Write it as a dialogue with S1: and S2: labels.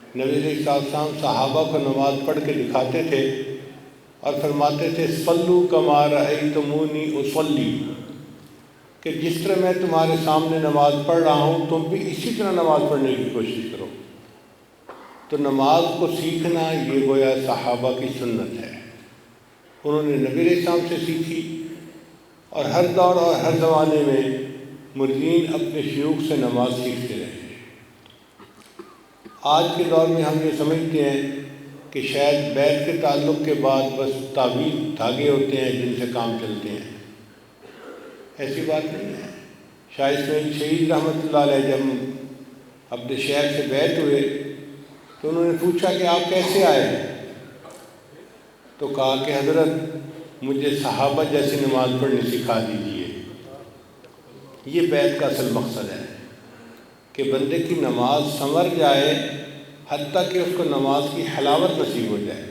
S1: نبی علیہ السلام صحابہ کو نماز پڑھ کے دکھاتے تھے اور فرماتے تھے صلو کما رأیتمونی اصلی، کہ جس طرح میں تمہارے سامنے نماز پڑھ رہا ہوں تم بھی اسی طرح نماز پڑھنے کی کوشش کرو۔ تو نماز کو سیکھنا یہ گویا صحابہ کی سنت ہے، انہوں نے نبی علیہ السلام سے سیکھی، اور ہر دور اور ہر زمانے میں مریدین اپنے شیوخ سے نماز سیکھتے رہے۔ آج کے دور میں ہم یہ سمجھتے ہیں کہ شاید بیت کے تعلق کے بعد بس تعویذ دھاگے ہوتے ہیں جن سے کام چلتے ہیں، ایسی بات نہیں ہے۔ شاہ اسماعیل شہید رحمۃ اللہ علیہ جب اپنے شہر سے بیت ہوئے تو انہوں نے پوچھا کہ آپ کیسے آئے؟ تو کہا کہ حضرت مجھے صحابہ جیسی نماز پڑھنی سکھا دیجیے۔ یہ بیت کا اصل مقصد ہے کہ بندے کی نماز سنور جائے، حتیٰ کہ اس کو نماز کی حلاوت نصیب ہو جائے۔